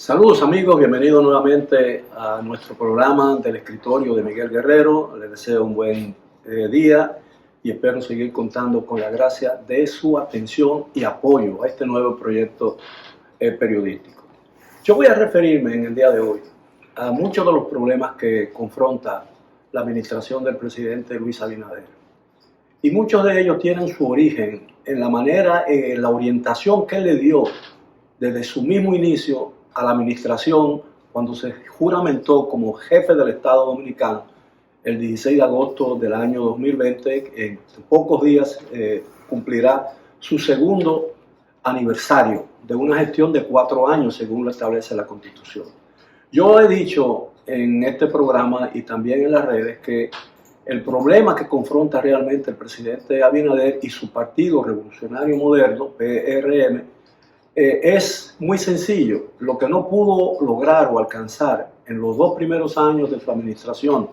Saludos amigos, bienvenidos nuevamente a nuestro programa del escritorio de Miguel Guerrero. Les deseo un buen día y espero seguir contando con la gracia de su atención y apoyo a este nuevo proyecto periodístico. Yo voy a referirme en el día de hoy a muchos de los problemas que confronta la administración del presidente Luis Abinader. Y muchos de ellos tienen su origen en la manera, en la orientación que él le dio desde su mismo inicio a la administración cuando se juramentó como jefe del Estado Dominicano el 16 de agosto del año 2020. En pocos días cumplirá su segundo aniversario de una gestión de 4 años según lo establece la Constitución. Yo he dicho en este programa y también en las redes que el problema que confronta realmente el presidente Abinader y su Partido Revolucionario Moderno, PRM, es muy sencillo. Lo que no pudo lograr o alcanzar en los 2 primeros años de su administración,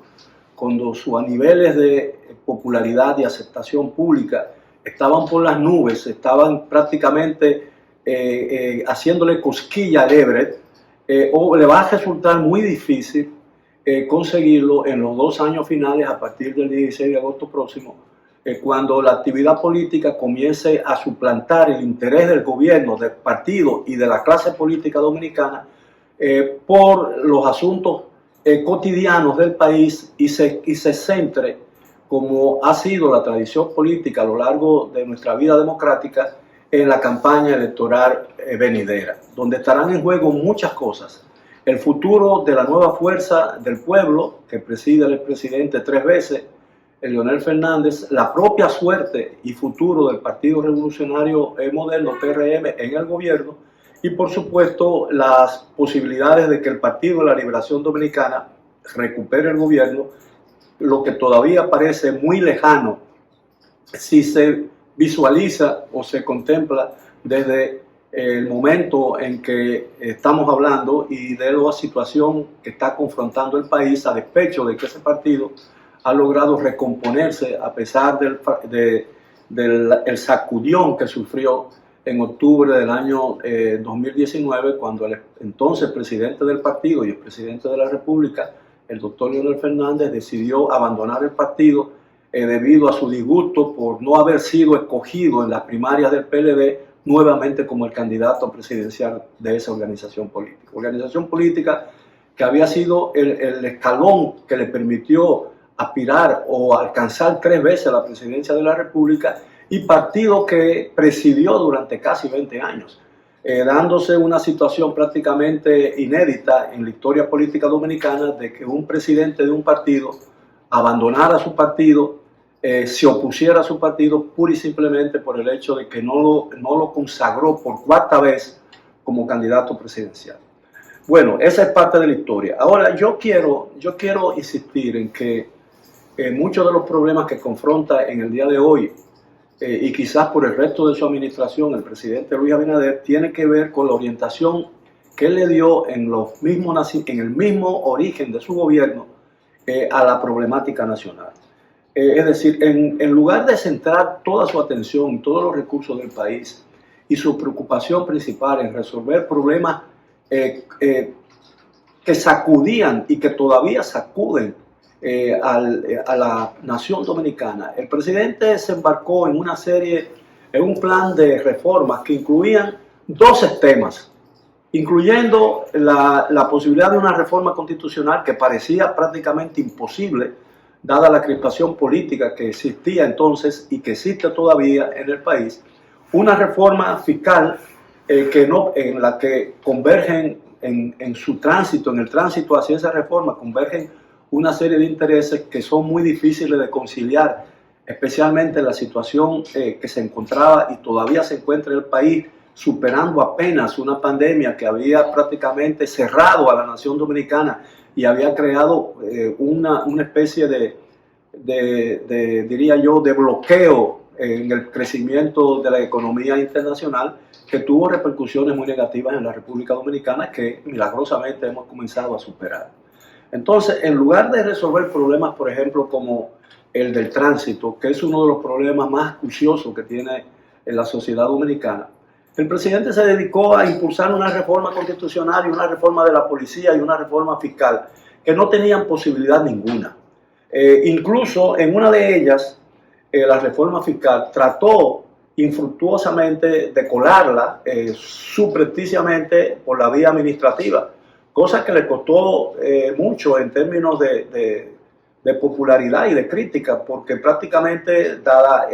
cuando sus niveles de popularidad y aceptación pública estaban por las nubes, estaban prácticamente haciéndole cosquilla a Everett, o le va a resultar muy difícil conseguirlo en los 2 años finales a partir del 16 de agosto próximo, cuando la actividad política comience a suplantar el interés del gobierno, del partido y de la clase política dominicana por los asuntos cotidianos del país y se centre, como ha sido la tradición política a lo largo de nuestra vida democrática, en la campaña electoral venidera, donde estarán en juego muchas cosas. El futuro de la nueva fuerza del pueblo, que preside el presidente 3 veces, Leonel Fernández, la propia suerte y futuro del Partido Revolucionario Moderno, PRM, en el gobierno, y por supuesto las posibilidades de que el Partido de la Liberación Dominicana recupere el gobierno, lo que todavía parece muy lejano si se visualiza o se contempla desde el momento en que estamos hablando y de la situación que está confrontando el país, a despecho de que ese partido ha logrado recomponerse a pesar del sacudión que sufrió en octubre del año 2019, cuando el entonces presidente del partido y el presidente de la República, el doctor Leonel Fernández, decidió abandonar el partido debido a su disgusto por no haber sido escogido en las primarias del PLD nuevamente como el candidato presidencial de esa organización política. Organización política que había sido el escalón que le permitió aspirar o alcanzar 3 veces la presidencia de la República, y partido que presidió durante casi 20 años, dándose una situación prácticamente inédita en la historia política dominicana de que un presidente de un partido abandonara su partido, se opusiera a su partido pura y simplemente por el hecho de que no lo consagró por 4ª vez como candidato presidencial. Bueno, esa es parte de la historia. Ahora yo quiero insistir en que muchos de los problemas que confronta en el día de hoy y quizás por el resto de su administración el presidente Luis Abinader tiene que ver con la orientación que él le dio en el mismo origen de su gobierno a la problemática nacional. Es decir, en lugar de centrar toda su atención, todos los recursos del país y su preocupación principal en resolver problemas que sacudían y que todavía sacuden a la nación dominicana, el presidente se embarcó en un plan de reformas que incluían 12 temas, incluyendo la posibilidad de una reforma constitucional que parecía prácticamente imposible, dada la crispación política que existía entonces y que existe todavía en el país, una reforma fiscal en la que convergen en el tránsito hacia esa reforma, convergen una serie de intereses que son muy difíciles de conciliar, especialmente en la situación que se encontraba y todavía se encuentra en el país, superando apenas una pandemia que había prácticamente cerrado a la nación dominicana y había creado una especie diría yo, de bloqueo en el crecimiento de la economía internacional, que tuvo repercusiones muy negativas en la República Dominicana que milagrosamente hemos comenzado a superar. Entonces, en lugar de resolver problemas, por ejemplo, como el del tránsito, que es uno de los problemas más acuciosos que tiene la sociedad dominicana, El presidente se dedicó a impulsar una reforma constitucional y una reforma de la policía y una reforma fiscal que no tenían posibilidad ninguna. Incluso en una de ellas, la reforma fiscal, trató infructuosamente de colarla subrepticiamente por la vía administrativa, cosa que le costó mucho en términos de popularidad y de crítica, porque prácticamente dada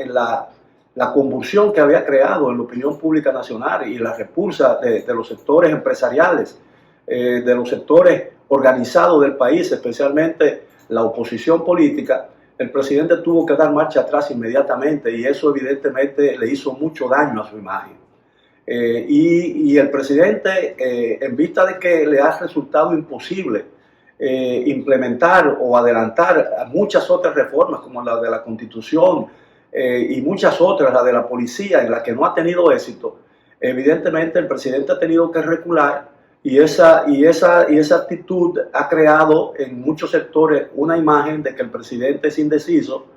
la convulsión que había creado en la opinión pública nacional y la repulsa de los sectores empresariales, de los sectores organizados del país, especialmente la oposición política, el presidente tuvo que dar marcha atrás inmediatamente y eso evidentemente le hizo mucho daño a su imagen. Y el presidente, en vista de que le ha resultado imposible implementar o adelantar muchas otras reformas como la de la Constitución y muchas otras, la de la policía, en la que no ha tenido éxito, evidentemente el presidente ha tenido que recular y esa actitud ha creado en muchos sectores una imagen de que el presidente es indeciso,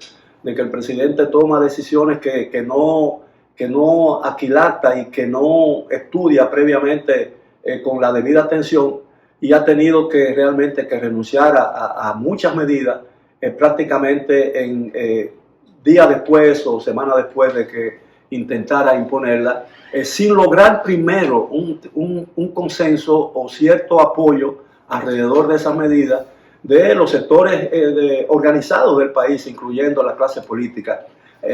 de que el presidente toma decisiones que no aquilata y que no estudia previamente con la debida atención, y ha tenido que realmente que renunciar a muchas medidas prácticamente en días después o semanas después de que intentara imponerla, sin lograr primero un consenso o cierto apoyo alrededor de esas medidas de los sectores organizados del país, incluyendo la clase política.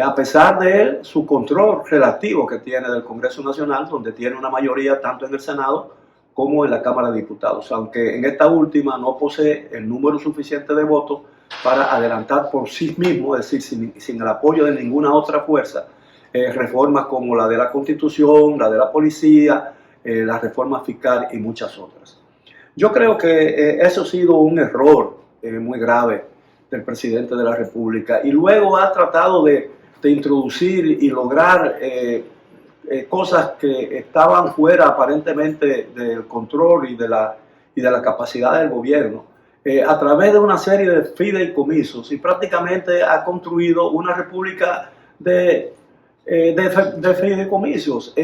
A pesar de él, su control relativo que tiene del Congreso Nacional, donde tiene una mayoría tanto en el Senado como en la Cámara de Diputados, aunque en esta última no posee el número suficiente de votos para adelantar por sí mismo, es decir, sin el apoyo de ninguna otra fuerza, reformas como la de la Constitución, la de la policía, la reforma fiscal y muchas otras. Yo creo que eso ha sido un error muy grave del presidente de la República, y luego ha tratado de introducir y lograr cosas que estaban fuera aparentemente del control y de la capacidad del gobierno, a través de una serie de fideicomisos, y prácticamente ha construido una república de fideicomisos.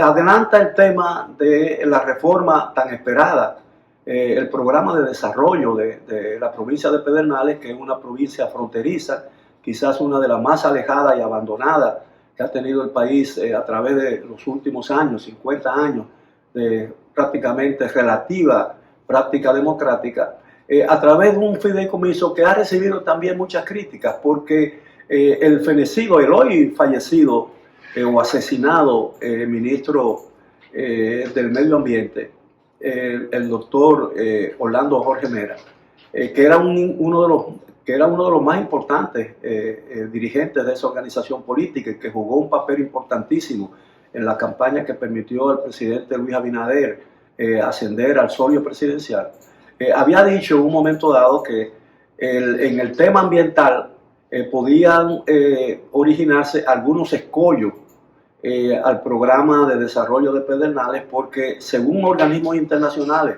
Adelanta el tema de la reforma tan esperada, el programa de desarrollo de la provincia de Pedernales, que es una provincia fronteriza, quizás una de las más alejadas y abandonadas que ha tenido el país a través de los últimos años, 50 años de prácticamente relativa práctica democrática, a través de un fideicomiso que ha recibido también muchas críticas, porque el fenecido, el hoy fallecido o asesinado ministro del Medio Ambiente, el doctor Orlando Jorge Mera, que era uno de los más importantes dirigentes de esa organización política y que jugó un papel importantísimo en la campaña que permitió al presidente Luis Abinader ascender al solio presidencial, había dicho en un momento dado que en el tema ambiental podían originarse algunos escollos al programa de desarrollo de Pedernales, porque según organismos internacionales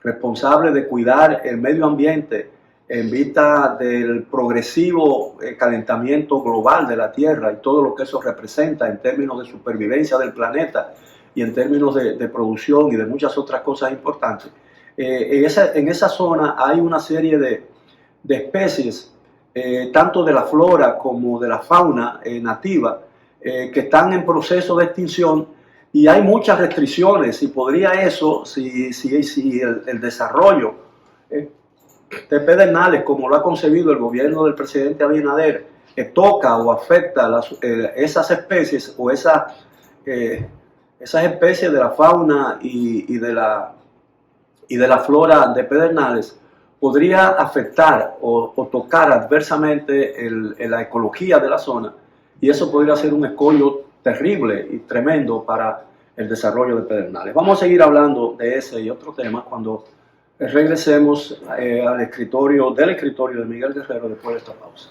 responsables de cuidar el medio ambiente en vista del progresivo calentamiento global de la Tierra y todo lo que eso representa en términos de supervivencia del planeta y en términos de producción y de muchas otras cosas importantes, en esa zona hay una serie de especies, tanto de la flora como de la fauna nativa, que están en proceso de extinción, y hay muchas restricciones. Y podría eso, si el desarrollo de Pedernales, como lo ha concebido el gobierno del presidente Abinader, toca o afecta esas especies o esas especies de la fauna y de la flora de Pedernales, podría afectar o tocar adversamente la ecología de la zona, y eso podría ser un escollo terrible y tremendo para el desarrollo de Pedernales. Vamos a seguir hablando de ese y otros temas cuando regresemos del escritorio de Miguel Guerrero después de esta pausa.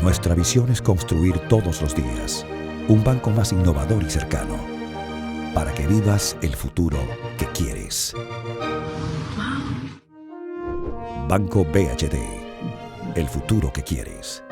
Nuestra visión es construir todos los días un banco más innovador y cercano, para que vivas el futuro que quieres. Banco BHD, el futuro que quieres.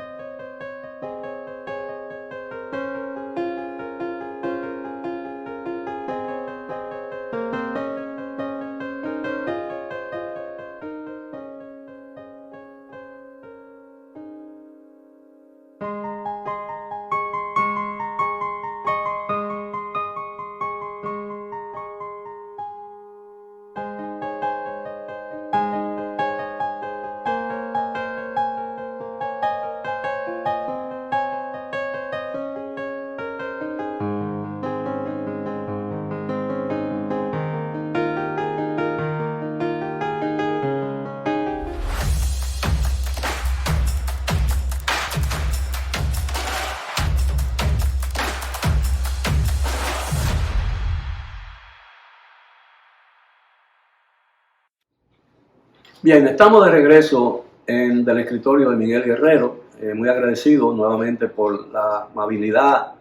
Bien, estamos de regreso del escritorio de Miguel Guerrero. Muy agradecido nuevamente por la amabilidad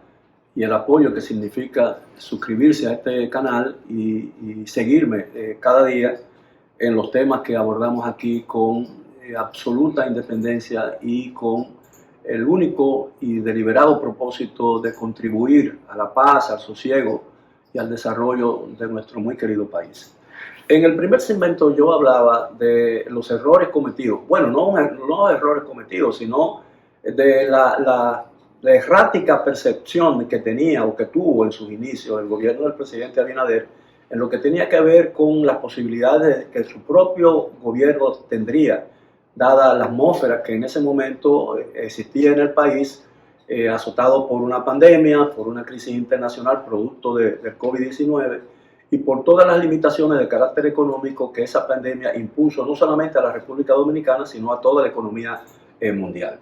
y el apoyo que significa suscribirse a este canal y seguirme cada día en los temas que abordamos aquí con absoluta independencia y con el único y deliberado propósito de contribuir a la paz, al sosiego y al desarrollo de nuestro muy querido país. En el primer segmento yo hablaba de los errores cometidos, bueno, no errores cometidos, sino de la errática percepción que tenía o que tuvo en sus inicios el gobierno del presidente Abinader en lo que tenía que ver con las posibilidades que su propio gobierno tendría, dada la atmósfera que en ese momento existía en el país, azotado por una pandemia, por una crisis internacional producto del COVID-19, y por todas las limitaciones de carácter económico que esa pandemia impuso no solamente a la República Dominicana, sino a toda la economía mundial.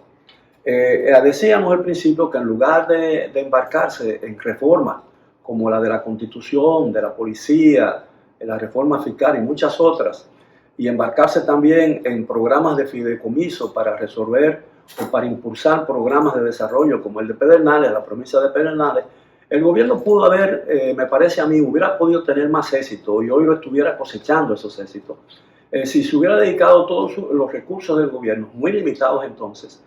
Decíamos al principio que en lugar de embarcarse en reformas como la de la Constitución, de la policía, la reforma fiscal y muchas otras, y embarcarse también en programas de fideicomiso para resolver o para impulsar programas de desarrollo como el de Pedernales, la provincia de Pedernales, el gobierno pudo haber, me parece a mí, hubiera podido tener más éxito y hoy lo estuviera cosechando esos éxitos. Si se hubiera dedicado todos los recursos del gobierno, muy limitados entonces,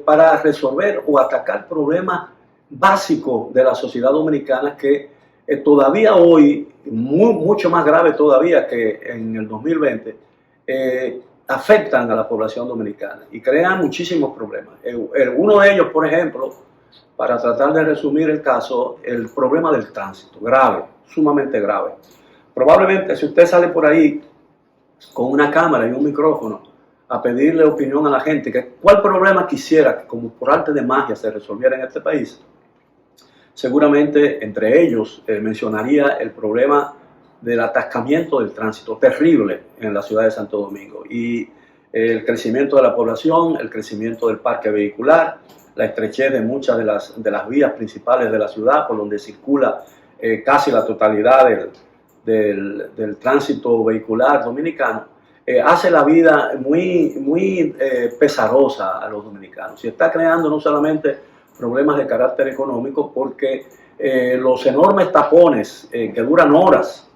para resolver o atacar problemas básicos de la sociedad dominicana que todavía hoy, mucho más grave todavía que en el 2020, afectan a la población dominicana y crean muchísimos problemas. Uno de ellos, por ejemplo, para tratar de resumir el caso, el problema del tránsito, grave, sumamente grave. Probablemente si usted sale por ahí con una cámara y un micrófono a pedirle opinión a la gente, que cuál problema quisiera que como por arte de magia se resolviera en este país, seguramente entre ellos mencionaría el problema del atascamiento del tránsito, terrible en la ciudad de Santo Domingo, y el crecimiento de la población, el crecimiento del parque vehicular, la estrechez de muchas de las vías principales de la ciudad por donde circula casi la totalidad del tránsito vehicular dominicano, hace la vida muy pesarosa a los dominicanos y está creando no solamente problemas de carácter económico porque los enormes tapones que duran horas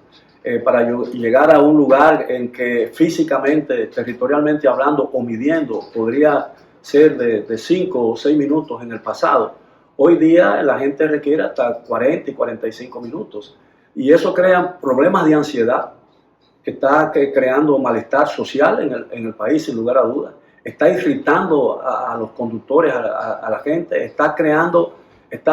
para llegar a un lugar en que físicamente, territorialmente hablando o midiendo podría ser de 5 o 6 minutos en el pasado. Hoy día la gente requiere hasta 40 y 45 minutos. Y eso crea problemas de ansiedad, que está creando malestar social en el país, sin lugar a dudas. Está irritando a los conductores, a la gente, está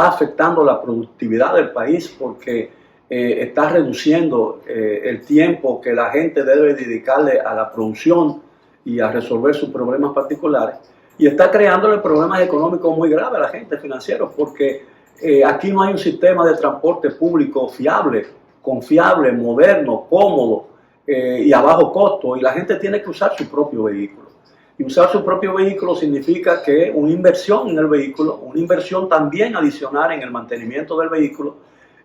afectando la productividad del país porque está reduciendo el tiempo que la gente debe dedicarle a la producción y a resolver sus problemas particulares. Y está creándole problemas económicos muy graves a la gente, financieros, porque aquí no hay un sistema de transporte público fiable, confiable, moderno, cómodo y a bajo costo, y la gente tiene que usar su propio vehículo. Y usar su propio vehículo significa que una inversión en el vehículo, una inversión también adicional en el mantenimiento del vehículo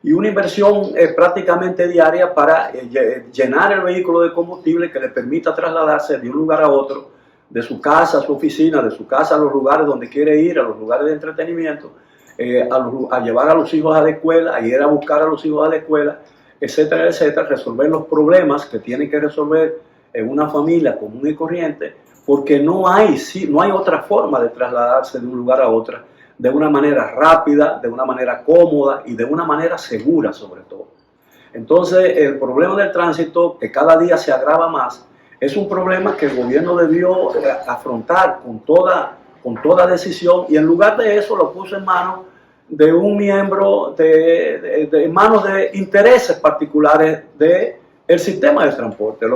y una inversión prácticamente diaria para llenar el vehículo de combustible que le permita trasladarse de un lugar a otro, de su casa a su oficina, de su casa a los lugares donde quiere ir, a los lugares de entretenimiento, a llevar a los hijos a la escuela, a ir a buscar a los hijos a la escuela, etcétera, etcétera, resolver los problemas que tienen que resolver en una familia común y corriente, porque no hay otra forma de trasladarse de un lugar a otro de una manera rápida, de una manera cómoda y de una manera segura sobre todo. Entonces, el problema del tránsito, que cada día se agrava más, es un problema que el gobierno debió afrontar con toda decisión, y en lugar de eso lo puso en manos de un miembro, en manos de intereses particulares del sistema de transporte.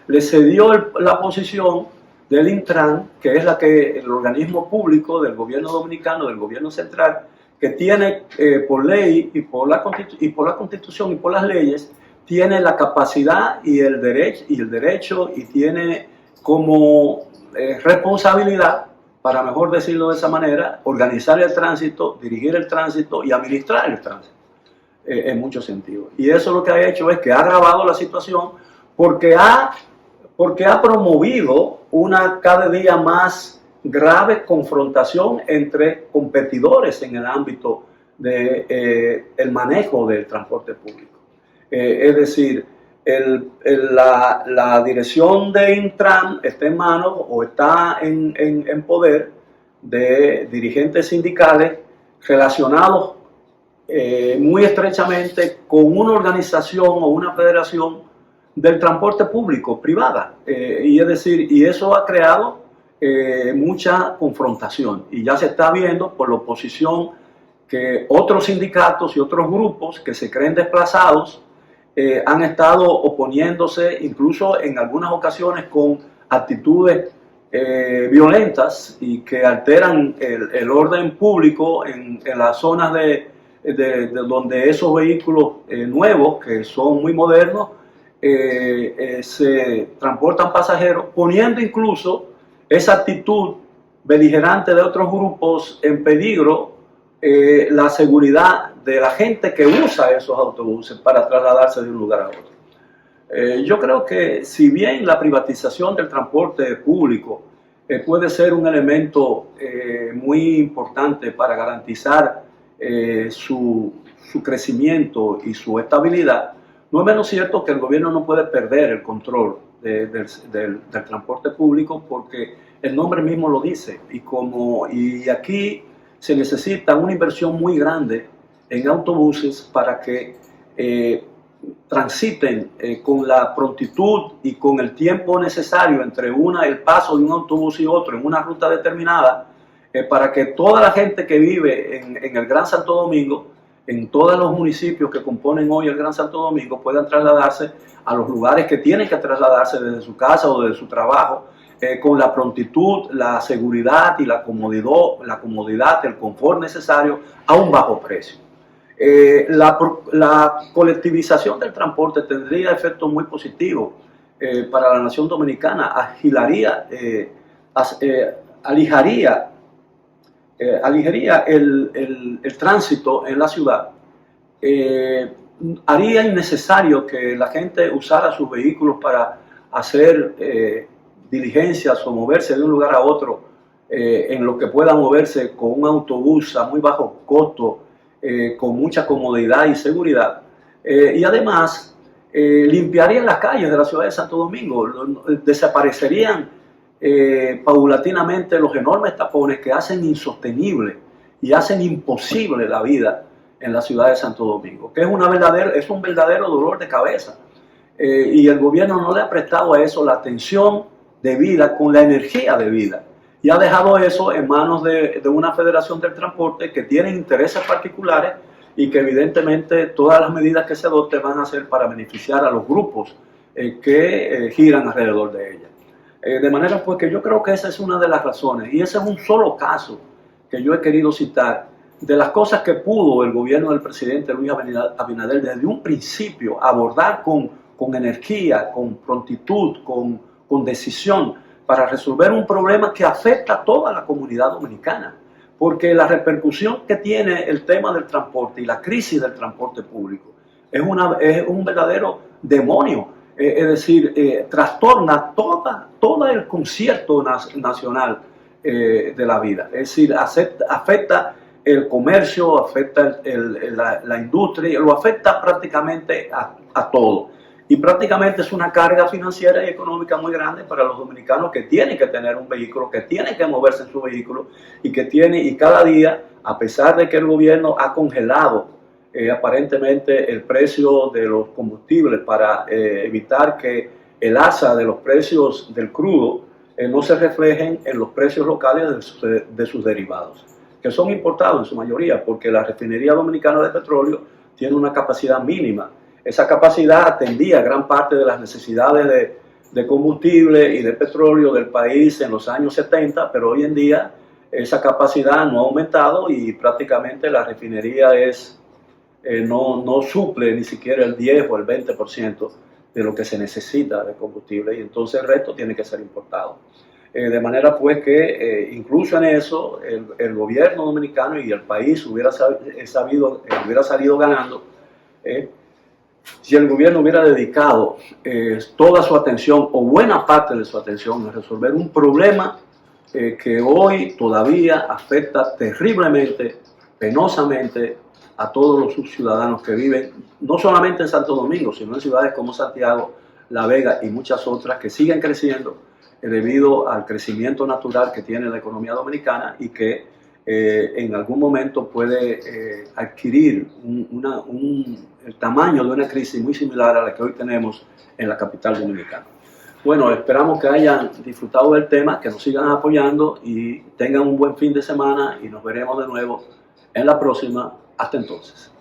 Le cedió la posición del Intran, que es el organismo público del gobierno dominicano, del gobierno central, que tiene por ley y por la Constitución y por las leyes, tiene la capacidad y el derecho y tiene como responsabilidad, para mejor decirlo de esa manera, organizar el tránsito, dirigir el tránsito y administrar el tránsito, en muchos sentidos. Y eso lo que ha hecho es que ha agravado la situación porque ha promovido una cada día más grave confrontación entre competidores en el ámbito del manejo del transporte público. Es decir, la dirección de Intran está en manos o está en poder de dirigentes sindicales relacionados muy estrechamente con una organización o una federación del transporte público privada. Y eso ha creado mucha confrontación, y ya se está viendo por la oposición que otros sindicatos y otros grupos que se creen desplazados han estado oponiéndose, incluso en algunas ocasiones con actitudes violentas y que alteran el orden público en las zonas de donde esos vehículos nuevos, que son muy modernos, se transportan pasajeros, poniendo incluso esa actitud beligerante de otros grupos en peligro la seguridad de la gente que usa esos autobuses para trasladarse de un lugar a otro. Yo creo que si bien la privatización del transporte público puede ser un elemento muy importante para garantizar su crecimiento y su estabilidad, no es menos cierto que el gobierno no puede perder el control del transporte público, porque el nombre mismo lo dice, y aquí se necesita una inversión muy grande en autobuses para que transiten con la prontitud y con el tiempo necesario entre el paso de un autobús y otro en una ruta determinada, para que toda la gente que vive en el Gran Santo Domingo, en todos los municipios que componen hoy el Gran Santo Domingo, puedan trasladarse a los lugares que tienen que trasladarse desde su casa o desde su trabajo, con la prontitud, la seguridad y la comodidad, el confort necesario a un bajo precio. La colectivización del transporte tendría efectos muy positivos para la nación dominicana, aligería el tránsito en la ciudad, haría innecesario que la gente usara sus vehículos para hacer diligencias o moverse de un lugar a otro, en lo que pueda moverse con un autobús a muy bajo costo, con mucha comodidad y seguridad. Y además limpiarían las calles de la ciudad de Santo Domingo, desaparecerían paulatinamente los enormes tapones que hacen insostenible y hacen imposible la vida en la ciudad de Santo Domingo, que es un verdadero dolor de cabeza. Y el gobierno no le ha prestado a eso la atención debida, con la energía debida, y ha dejado eso en manos de una federación del transporte que tiene intereses particulares y que evidentemente todas las medidas que se adopten van a ser para beneficiar a los grupos que giran alrededor de ella. De manera pues que yo creo que esa es una de las razones, y ese es un solo caso que yo he querido citar de las cosas que pudo el gobierno del presidente Luis Abinader desde un principio abordar con energía, con prontitud, con decisión, para resolver un problema que afecta a toda la comunidad dominicana, porque la repercusión que tiene el tema del transporte y la crisis del transporte público es un verdadero demonio, es decir, trastorna todo el concierto nacional de la vida, es decir, afecta el comercio, afecta la industria, lo afecta prácticamente a todo. Y prácticamente es una carga financiera y económica muy grande para los dominicanos que tienen que tener un vehículo, que tienen que moverse en su vehículo y cada día, a pesar de que el gobierno ha congelado aparentemente el precio de los combustibles para evitar que el alza de los precios del crudo no se reflejen en los precios locales de sus derivados, que son importados en su mayoría, porque la refinería dominicana de petróleo tiene una capacidad mínima. Esa capacidad atendía gran parte de las necesidades de combustible y de petróleo del país en los años 70, pero hoy en día esa capacidad no ha aumentado y prácticamente la refinería no suple ni siquiera el 10 o el 20% de lo que se necesita de combustible, y entonces el resto tiene que ser importado. De manera pues que incluso en eso el gobierno dominicano y el país hubiera salido ganando si el gobierno hubiera dedicado toda su atención o buena parte de su atención a resolver un problema que hoy todavía afecta terriblemente, penosamente a todos los ciudadanos que viven no solamente en Santo Domingo, sino en ciudades como Santiago, La Vega y muchas otras que siguen creciendo debido al crecimiento natural que tiene la economía dominicana y que en algún momento puede adquirir el tamaño de una crisis muy similar a la que hoy tenemos en la capital dominicana. Bueno, esperamos que hayan disfrutado del tema, que nos sigan apoyando y tengan un buen fin de semana, y nos veremos de nuevo en la próxima. Hasta entonces.